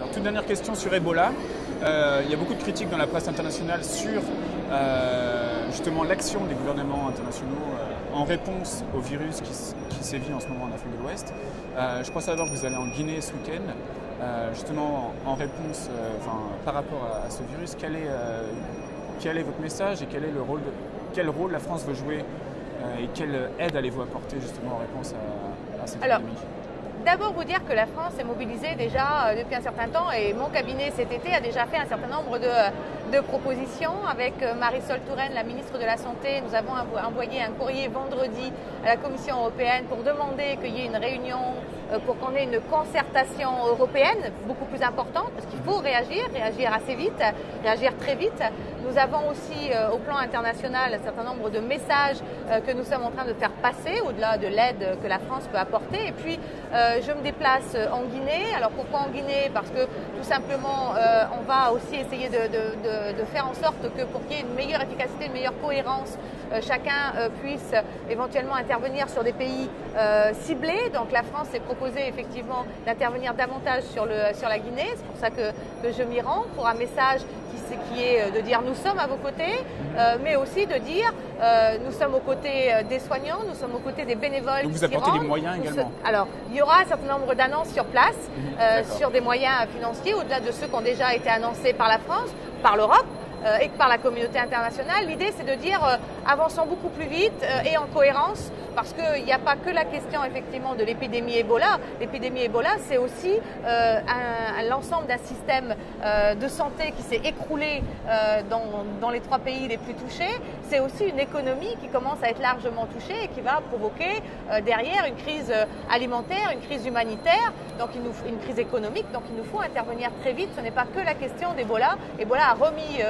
Alors, toute dernière question sur Ebola. Il y a beaucoup de critiques dans la presse internationale sur justement l'action des gouvernements internationaux en réponse au virus qui sévit en ce moment en Afrique de l'Ouest. Je crois savoir que vous allez en Guinée ce week-end, justement en réponse par rapport à ce virus. Quel est votre message et quel rôle la France veut jouer et quelle aide allez-vous apporter justement en réponse à cette épidémie? D'abord vous dire que la France est mobilisée déjà depuis un certain temps et mon cabinet cet été a déjà fait un certain nombre de propositions. Avec Marisol Touraine, la ministre de la Santé, nous avons envoyé un courrier vendredi à la Commission européenne pour demander qu'il y ait une réunion, pour qu'on ait une concertation européenne beaucoup plus importante, parce qu'il faut réagir assez vite, réagir très vite. Nous avons aussi au plan international un certain nombre de messages que nous sommes en train de faire passer au-delà de l'aide que la France peut apporter. Et puis je me déplace en Guinée. Alors pourquoi en Guinée? Parce que tout simplement on va aussi essayer de faire en sorte que pour qu'il y ait une meilleure efficacité, une meilleure cohérence, chacun puisse éventuellement intervenir sur des pays ciblés. Donc la France s'est proposée effectivement d'intervenir davantage sur la Guinée. C'est pour ça que je m'y rends, pour un message qui est de dire nous sommes à vos côtés, mais aussi de dire nous sommes aux côtés des soignants, nous sommes aux côtés des bénévoles. Donc vous apportez des moyens également? Alors, il y aura un certain nombre d'annonces sur place, sur des moyens financiers, au-delà de ceux qui ont déjà été annoncés par la France, par l'Europe et par la communauté internationale. L'idée, c'est de dire avançons beaucoup plus vite et en cohérence, parce qu'il n'y a pas que la question effectivement de l'épidémie Ebola. L'épidémie Ebola, c'est aussi l'ensemble d'un système de santé qui s'est écroulé dans les 3 pays les plus touchés. C'est aussi une économie qui commence à être largement touchée et qui va provoquer derrière une crise alimentaire, une crise humanitaire, donc une crise économique. Donc il nous faut intervenir très vite. Ce n'est pas que la question d'Ebola. Ebola a remis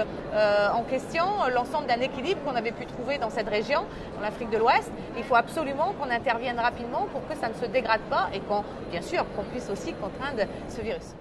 en question l'ensemble d'un équilibre qu'on avait pu trouver dans cette région, dans l'Afrique de l'Ouest. Il faut absolument qu'on intervienne rapidement pour que ça ne se dégrade pas et bien sûr qu'on puisse aussi contraindre ce virus.